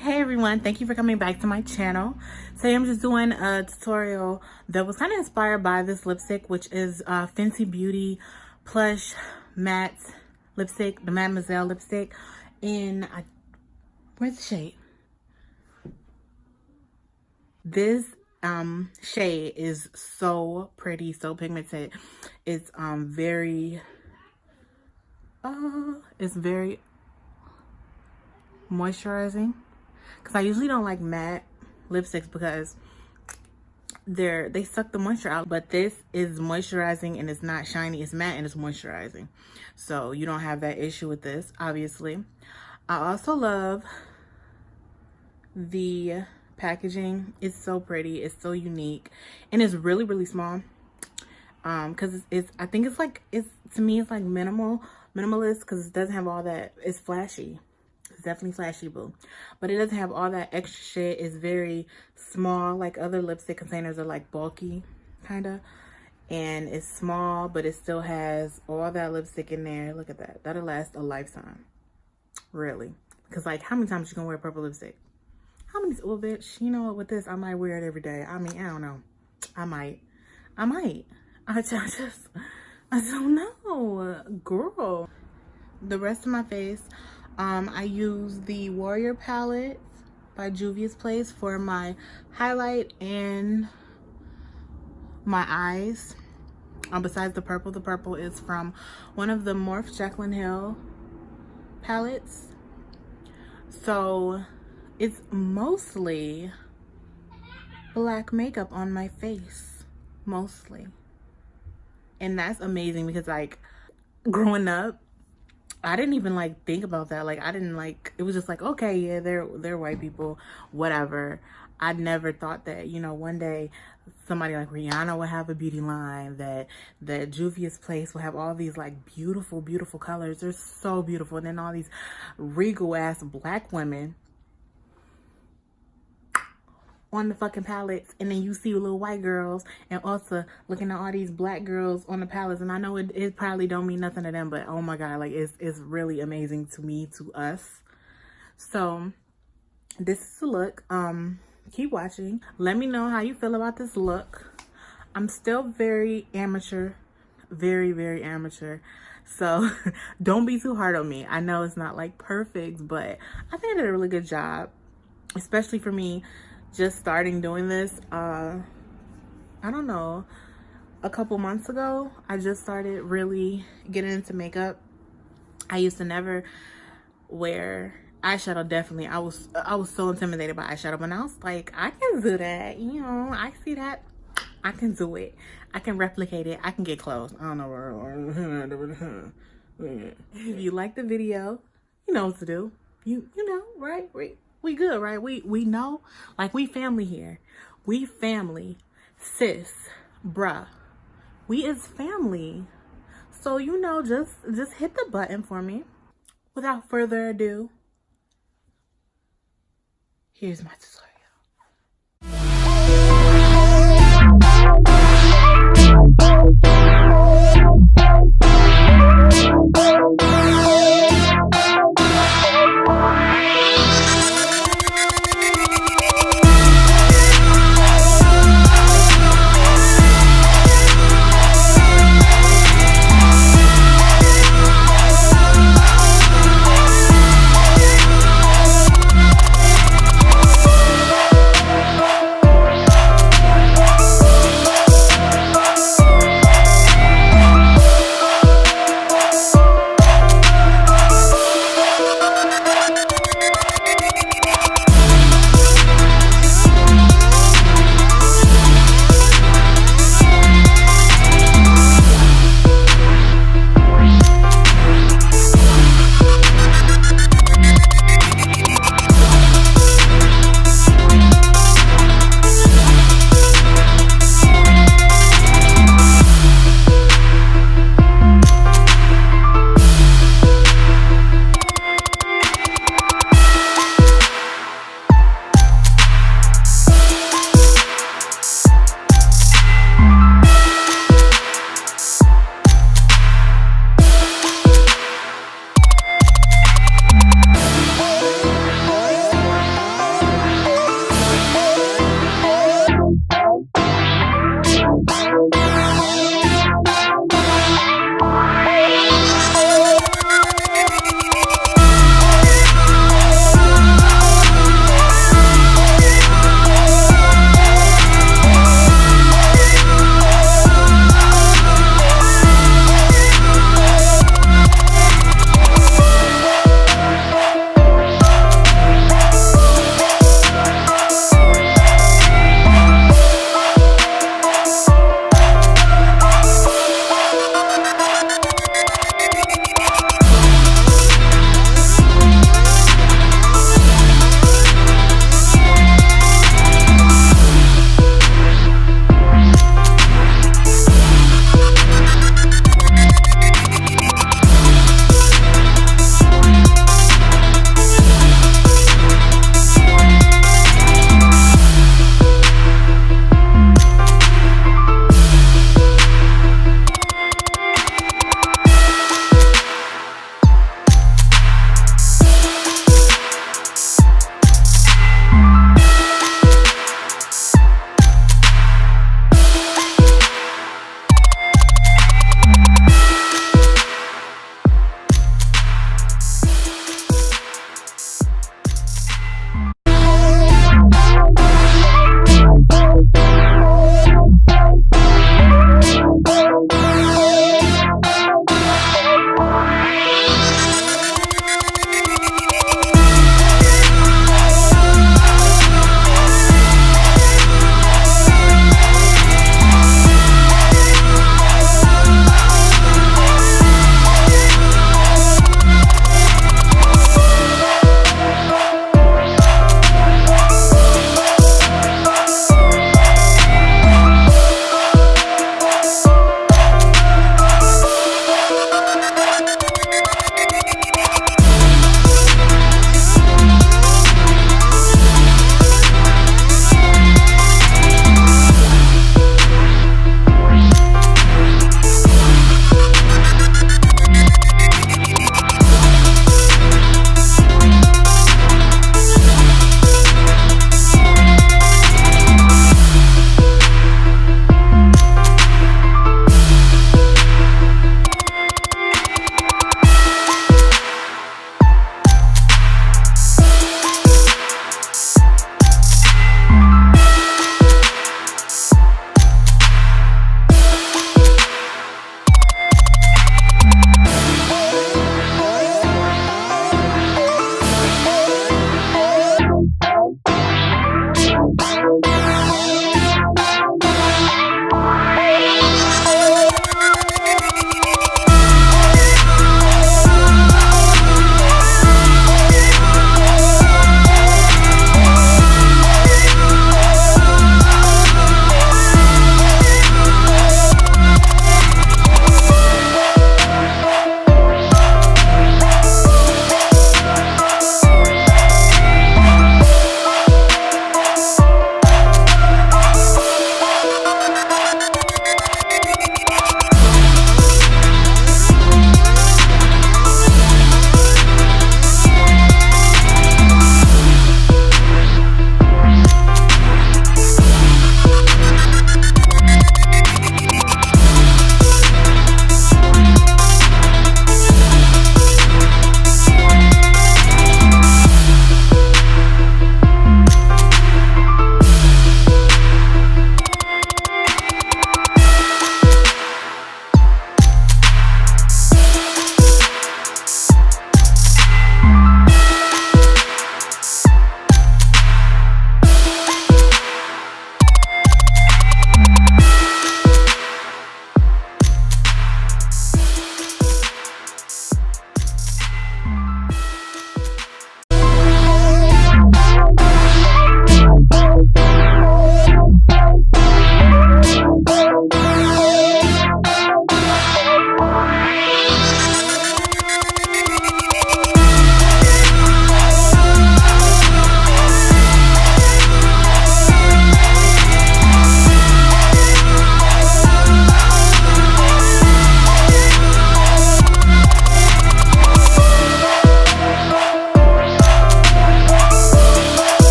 Hey everyone, thank you for coming back to my channel. Today I'm just doing a tutorial that was kind of inspired by this lipstick, which is Fenty Beauty Plush Matte Lipstick, the Mattemoiselle lipstick. And where's the shade? This shade is so pretty, so pigmented. It's very moisturizing, because I usually don't like matte lipsticks because they suck the moisture out, but this is moisturizing and it's not shiny. It's matte and it's moisturizing, so you don't have that issue with this, obviously. I also love the packaging. It's so pretty, it's so unique, and it's really small, because I think it's like, to me it's like minimalist, because it doesn't have all that. It's flashy. It's definitely flashy, boo, but it doesn't have all that extra shit. It's very small. Like other lipstick containers are like bulky kind of, and it's small, but it still has all that lipstick in there. Look at that. That'll last a lifetime, really, because like, how many times you gonna wear purple lipstick? How many? Well, bitch, you know what, with this I might wear it every day. I mean, I don't know, I might I don't know, girl. The rest of my face, I use the Warrior palette by Juvia's Place for my highlight and my eyes. Besides the purple is from one of the Morphe Jaclyn Hill palettes. So it's mostly black makeup on my face, mostly. And that's amazing, because like growing up, I didn't even like think about that. Like, I didn't like, it was just like, okay, yeah, they're white people, whatever. I never thought that, you know, one day somebody like Rihanna would have a beauty line, that Juvia's Place will have all these like beautiful colors. They're so beautiful. And then all these regal ass black women on the fucking palettes, and then you see little white girls and also looking at all these black girls on the palettes. And I know it probably don't mean nothing to them, but oh my god, like it's really amazing to me, to us. So this is the look. Keep watching, let me know how you feel about this look. I'm still very amateur, very amateur, so don't be too hard on me. I know it's not like perfect, but I think I did a really good job, especially for me just starting doing this. I don't know, a couple months ago I just started really getting into makeup. I used to never wear eyeshadow. Definitely, I was so intimidated by eyeshadow, but now it's like, I can do that, you know. I see that, I can do it, I can replicate it, I can get close. I don't know. If you like the video, you know what to do. You know, right? We good, right? We know, like, we family here. We family, sis, bruh. We is family. So, you know, just hit the button for me. Without further ado, here's my tutorial.